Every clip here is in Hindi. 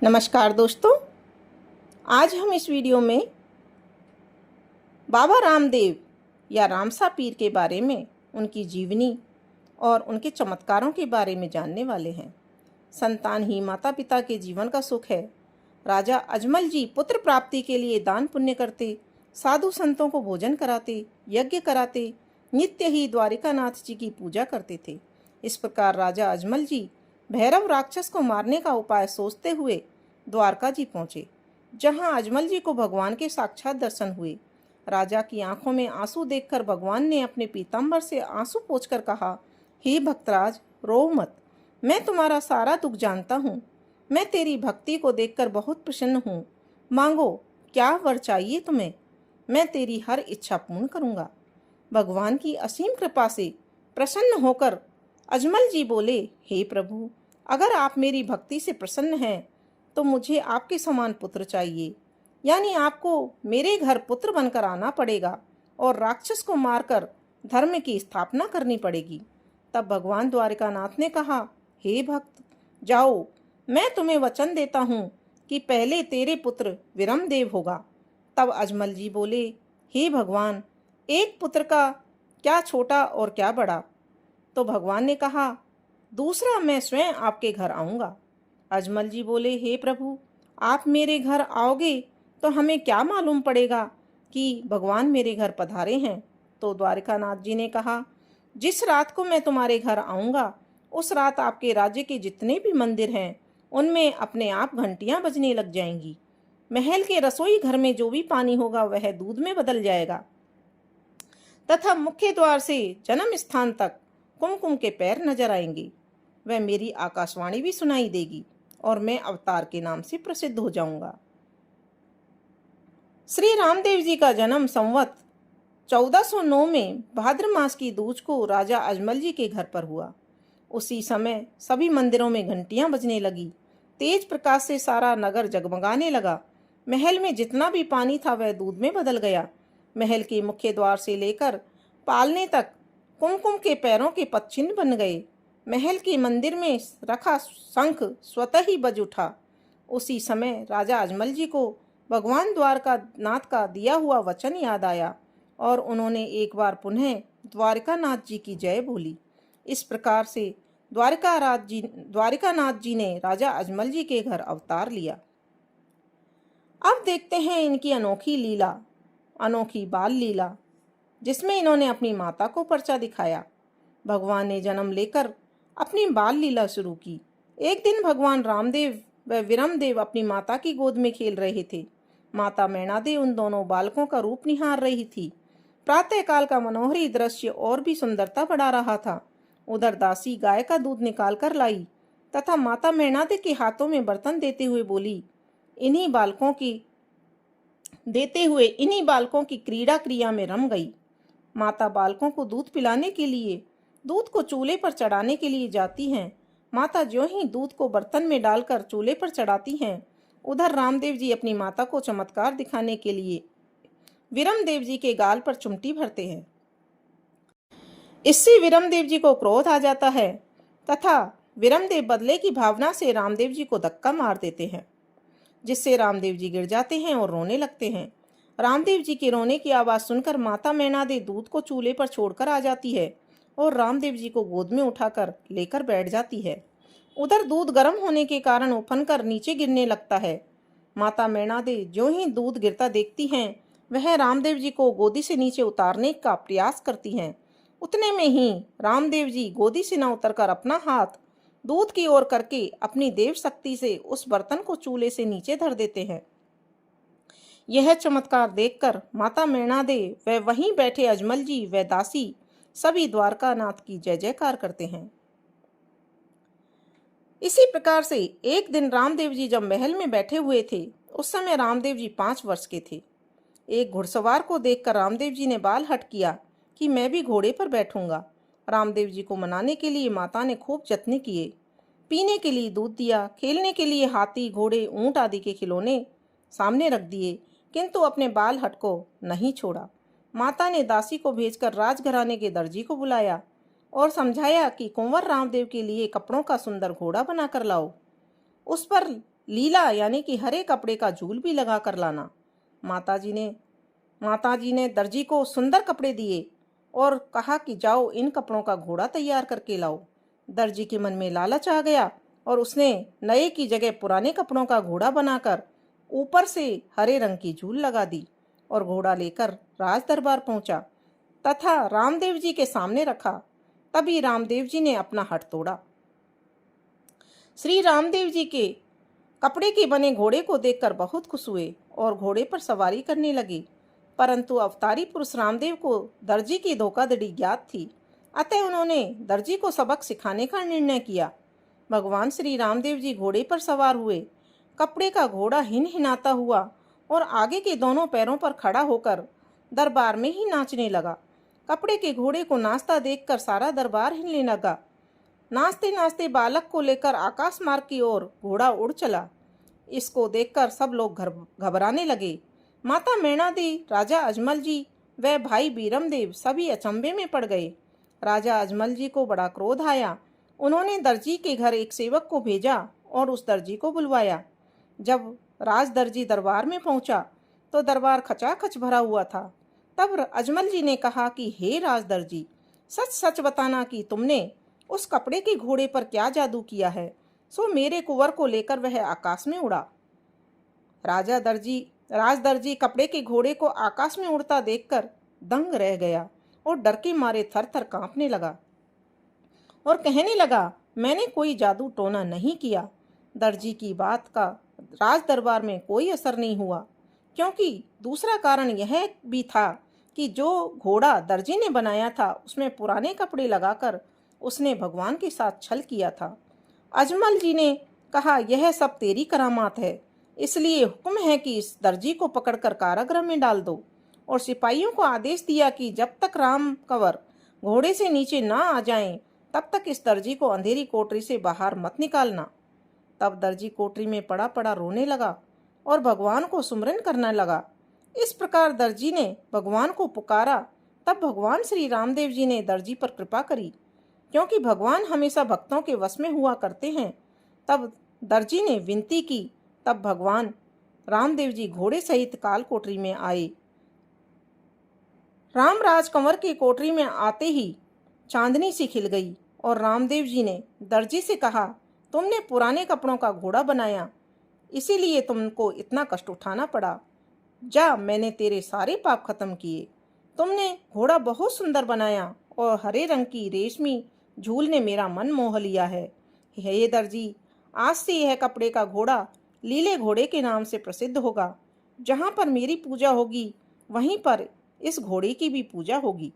नमस्कार दोस्तों, आज हम इस वीडियो में बाबा रामदेव या रामसा पीर के बारे में, उनकी जीवनी और उनके चमत्कारों के बारे में जानने वाले हैं। संतान ही माता पिता के जीवन का सुख है। राजा अजमल जी पुत्र प्राप्ति के लिए दान पुण्य करते, साधु संतों को भोजन कराते, यज्ञ कराते, नित्य ही द्वारिकानाथ जी की पूजा करते थे। इस प्रकार राजा अजमल जी भैरव राक्षस को मारने का उपाय सोचते हुए द्वारका जी पहुंचे, जहां अजमल जी को भगवान के साक्षात दर्शन हुए। राजा की आंखों में आंसू देखकर भगवान ने अपने पीताम्बर से आंसू पोंछकर कहा, हे भक्तराज, रो मत, मैं तुम्हारा सारा दुख जानता हूँ। मैं तेरी भक्ति को देखकर बहुत प्रसन्न हूँ। मांगो, क्या वर चाहिए तुम्हें? मैं तेरी हर इच्छा पूर्ण करूँगा। भगवान की असीम कृपा से प्रसन्न होकर अजमल जी बोले, हे प्रभु, अगर आप मेरी भक्ति से प्रसन्न हैं तो मुझे आपके समान पुत्र चाहिए, यानी आपको मेरे घर पुत्र बनकर आना पड़ेगा और राक्षस को मारकर धर्म की स्थापना करनी पड़ेगी। तब भगवान द्वारिकानाथ ने कहा, हे भक्त, जाओ, मैं तुम्हें वचन देता हूँ कि पहले तेरे पुत्र विरमदेव होगा। तब अजमल जी बोले, हे भगवान, एक पुत्र का क्या छोटा और क्या बड़ा। तो भगवान ने कहा, दूसरा मैं स्वयं आपके घर आऊँगा। अजमल जी बोले, हे प्रभु, आप मेरे घर आओगे तो हमें क्या मालूम पड़ेगा कि भगवान मेरे घर पधारे हैं। तो द्वारिकानाथ जी ने कहा, जिस रात को मैं तुम्हारे घर आऊँगा उस रात आपके राज्य के जितने भी मंदिर हैं उनमें अपने आप घंटियाँ बजने लग जाएंगी। महल के रसोई घर में जो भी पानी होगा वह दूध में बदल जाएगा तथा मुख्य द्वार से जन्म स्थान तक कुमकुम के पैर नजर आएंगे। वह मेरी आकाशवाणी भी सुनाई देगी और मैं अवतार के नाम से प्रसिद्ध हो जाऊंगा। श्री रामदेव जी का जन्म संवत 1409 में भाद्र मास की दूज को राजा अजमल जी के घर पर हुआ। उसी समय सभी मंदिरों में घंटियां बजने लगी। तेज प्रकाश से सारा नगर जगमगाने लगा। महल में जितना भी पानी था वह दूध में बदल गया। महल के मुख्य द्वार से लेकर पालने तक कुमकुम के पैरों के पदचिन्ह बन गए। महल के मंदिर में रखा शंख स्वतः ही बज उठा। उसी समय राजा अजमल जी को भगवान द्वारकानाथ का दिया हुआ वचन याद आया और उन्होंने एक बार पुनः द्वारकानाथ जी की जय बोली। इस प्रकार से द्वारिकानाथ जी ने राजा अजमल जी के घर अवतार लिया। अब देखते हैं इनकी अनोखी लीला, अनोखी बाल लीला, जिसमें इन्होंने अपनी माता को पर्चा दिखाया। भगवान ने जन्म लेकर अपनी बाल लीला शुरू की। एक दिन भगवान रामदेव व विरमदेव अपनी माता की गोद में खेल रहे थे। माता मैनादेवी उन दोनों बालकों का रूप निहार रही थी। प्रातःकाल का मनोहरी दृश्य और भी सुंदरता बढ़ा रहा था। उधर दासी गाय का दूध निकाल कर लाई तथा माता मैनादेवी के हाथों में बर्तन देते हुए बोली, इन्हीं बालकों की क्रीड़ा क्रिया में रम गई। माता बालकों को दूध पिलाने के लिए दूध को चूल्हे पर चढ़ाने के लिए जाती हैं। माता ज्यों ही दूध को बर्तन में डालकर चूल्हे पर चढ़ाती हैं, उधर रामदेव जी अपनी माता को चमत्कार दिखाने के लिए विरमदेव जी के गाल पर चुमटी भरते हैं। इससे विरमदेव जी को क्रोध आ जाता है तथा विरमदेव बदले की भावना से रामदेव जी को धक्का मार देते हैं, जिससे रामदेव जी गिर जाते हैं और रोने लगते हैं। रामदेव जी के रोने की आवाज़ सुनकर माता मैनादेवी दूध को चूल्हे पर छोड़कर आ जाती है और रामदेव जी को गोद में उठाकर लेकर बैठ जाती है। उधर दूध गर्म होने के कारण उफनकर नीचे गिरने लगता है। माता मैनादेवी ज्यों ही दूध गिरता देखती हैं, वह रामदेव जी को गोदी से नीचे उतारने का प्रयास करती हैं। उतने में ही रामदेव जी गोदी से न उतरकर अपना हाथ दूध की ओर करके अपनी देव शक्ति से उस बर्तन को चूल्हे से नीचे धर देते हैं। यह चमत्कार देखकर माता मैनादेवी व वहीं बैठे अजमल जी व दासी सभी द्वारकानाथ की जय जयकार करते हैं। इसी प्रकार से एक दिन रामदेव जी जब महल में बैठे हुए थे, उस समय रामदेव जी 5 वर्ष के थे। एक घुड़सवार को देखकर रामदेव जी ने बाल हट किया कि मैं भी घोड़े पर बैठूंगा। रामदेव जी को मनाने के लिए माता ने खूब जत्न किए। पीने के लिए दूध दिया, खेलने के लिए हाथी, घोड़े, ऊंट आदि के खिलौने सामने रख दिए, किंतु अपने बाल हट को नहीं छोड़ा। माता ने दासी को भेजकर राजघराने के दर्जी को बुलाया और समझाया कि कुंवर रामदेव के लिए कपड़ों का सुंदर घोड़ा बनाकर लाओ। उस पर लीला यानी कि हरे कपड़े का झूल भी लगा कर लाना। माताजी ने दर्जी को सुंदर कपड़े दिए और कहा कि जाओ इन कपड़ों का घोड़ा तैयार करके लाओ। दर्जी के मन में लालच आ गया और उसने नए की जगह पुराने कपड़ों का घोड़ा बनाकर ऊपर से हरे रंग की झूल लगा दी और घोड़ा लेकर राज दरबार पहुंचा तथा रामदेव जी के सामने रखा। तभी रामदेव जी ने अपना हठ तोड़ा। श्री रामदेव जी के कपड़े के बने घोड़े को देखकर बहुत खुश हुए और घोड़े पर सवारी करने लगे, परंतु अवतारी पुरुष रामदेव को दर्जी की धोखाधड़ी ज्ञात थी, अतः उन्होंने दर्जी को सबक सिखाने का निर्णय किया। भगवान श्री रामदेव जी घोड़े पर सवार हुए। कपड़े का घोड़ा हिनहिनाता हुआ और आगे के दोनों पैरों पर खड़ा होकर दरबार में ही नाचने लगा। कपड़े के घोड़े को नाचता देखकर सारा दरबार हिलने लगा। नाचते नाचते बालक को लेकर आकाश मार्ग की ओर घोड़ा उड़ चला। इसको देखकर सब लोग घबराने लगे। माता मैना दी, राजा अजमल जी व भाई बीरमदेव सभी अचंभे में पड़ गए। राजा अजमल जी को बड़ा क्रोध आया। उन्होंने दर्जी के घर एक सेवक को भेजा और उस दर्जी को बुलवाया। जब राज दर्जी दरबार में पहुंचा तो दरबार खचाखच भरा हुआ था। तब अजमल जी ने कहा कि हे राज दर्जी, सच सच बताना कि तुमने उस कपड़े के घोड़े पर क्या जादू किया है, सो मेरे कुंवर को लेकर वह आकाश में उड़ा। राज दर्जी कपड़े के घोड़े को आकाश में उड़ता देखकर दंग रह गया और डर के मारे थर थर कांपने लगा और कहने लगा, मैंने कोई जादू टोना नहीं किया। दर्जी की बात का राज दरबार में कोई असर नहीं हुआ, क्योंकि दूसरा कारण यह भी था कि जो घोड़ा दर्जी ने बनाया था उसमें पुराने कपड़े लगाकर उसने भगवान के साथ छल किया था। अजमल जी ने कहा, यह सब तेरी करामात है, इसलिए हुक्म है कि इस दर्जी को पकड़कर कारागृह में डाल दो। और सिपाहियों को आदेश दिया कि जब तक राम कंवर घोड़े से नीचे ना आ जाएं, तब तक इस दर्जी को अंधेरी कोठरी से बाहर मत निकालना। तब दर्जी कोठरी में पड़ा पड़ा रोने लगा और भगवान को सुमरन करने लगा। इस प्रकार दर्जी ने भगवान को पुकारा। तब भगवान श्री रामदेव जी ने दर्जी पर कृपा करी, क्योंकि भगवान हमेशा भक्तों के वश में हुआ करते हैं। तब दर्जी ने विनती की। तब भगवान रामदेव जी घोड़े सहित काल कोठरी में आए। रामराज कंवर की कोठरी में आते ही चांदनी सी खिल गई और रामदेव जी ने दर्जी से कहा, तुमने पुराने कपड़ों का घोड़ा बनाया, इसीलिए तुमको इतना कष्ट उठाना पड़ा। जा, मैंने तेरे सारे पाप खत्म किए। तुमने घोड़ा बहुत सुंदर बनाया और हरे रंग की रेशमी झूल ने मेरा मन मोह लिया है। हे दर्जी, आज से यह कपड़े का घोड़ा लीले घोड़े के नाम से प्रसिद्ध होगा। जहाँ पर मेरी पूजा होगी वहीं पर इस घोड़े की भी पूजा होगी।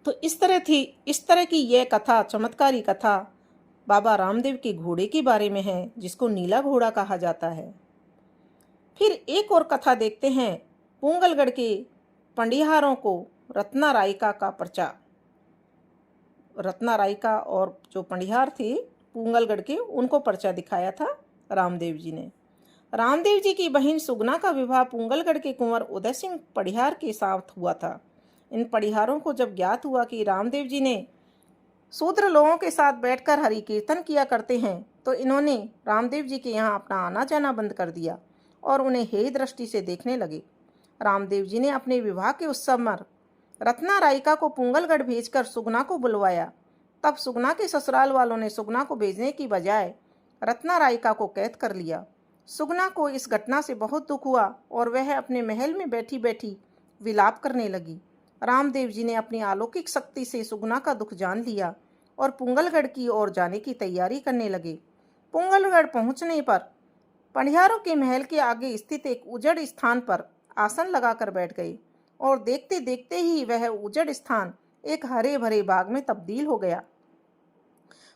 तो इस तरह की यह कथा, चमत्कारी कथा बाबा रामदेव के घोड़े के बारे में है, जिसको नीला घोड़ा कहा जाता है। फिर एक और कथा देखते हैं। पूंगलगढ़ के पंडिहारों को रत्ना रायका का पर्चा। रत्ना रायका और जो पंडिहार थे पूंगलगढ़ के, उनको पर्चा दिखाया था रामदेव जी ने। रामदेव जी की बहन सुगना का विवाह पूंगलगढ़ के कुंवर उदय सिंह पढ़ियार के साथ हुआ था। इन पढ़ियारों को जब ज्ञात हुआ कि रामदेव जी ने शूद्र लोगों के साथ बैठकर हरि कीर्तन किया करते हैं, तो इन्होंने रामदेव जी के यहाँ अपना आना जाना बंद कर दिया और उन्हें हेय दृष्टि से देखने लगे। रामदेव जी ने अपने विवाह के उत्सव में रत्ना रायका को पूंगलगढ़ भेजकर सुगना को बुलवाया। तब सुगना के ससुराल वालों ने सुगना को भेजने की बजाय रत्ना रायका को कैद कर लिया। सुगना को इस घटना से बहुत दुख हुआ और वह अपने महल में बैठी बैठी विलाप करने लगी। रामदेव जी ने अपनी अलौकिक शक्ति से सुगना का दुख जान लिया और पूंगलगढ़ की ओर जाने की तैयारी करने लगे। पूंगलगढ़ पहुंचने पर पंडियारों के महल के आगे स्थित एक उजड़ स्थान पर आसन लगाकर बैठ गए और देखते देखते ही वह उजड़ स्थान एक हरे भरे बाग में तब्दील हो गया।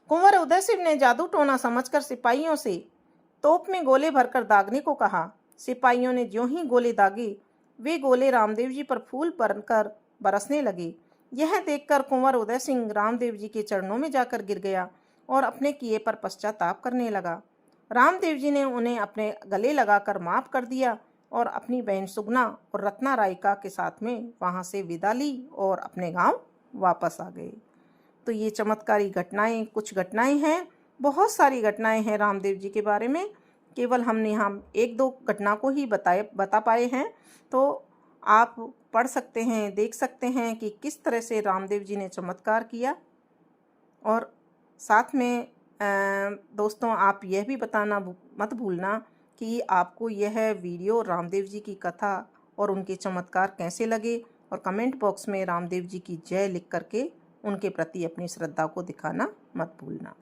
कुंवर उदय सिंह ने जादू टोना समझकर सिपाहियों से तोप में गोले भरकर दागने को कहा। सिपाहियों ने ज्यों ही गोले दागे, वे गोले रामदेव जी पर फूल बनकर बरसने लगे। यह देखकर कुंवर उदय सिंह रामदेव जी के चरणों में जाकर गिर गया और अपने किए पर पश्चाताप करने लगा। रामदेव जी ने उन्हें अपने गले लगाकर माफ कर दिया और अपनी बहन सुगना और रत्ना रायका के साथ में वहां से विदा ली और अपने गांव वापस आ गए। तो ये चमत्कारी घटनाएं, कुछ घटनाएं हैं बहुत सारी घटनाएं हैं रामदेव जी के बारे में, केवल हमने यहाँ एक दो घटना को ही बता पाए हैं। तो आप पढ़ सकते हैं, देख सकते हैं कि किस तरह से रामदेव जी ने चमत्कार किया। और साथ में दोस्तों, आप यह भी बताना मत भूलना कि आपको यह वीडियो रामदेव जी की कथा और उनके चमत्कार कैसे लगे, और कमेंट बॉक्स में रामदेव जी की जय लिख करके उनके प्रति अपनी श्रद्धा को दिखाना मत भूलना।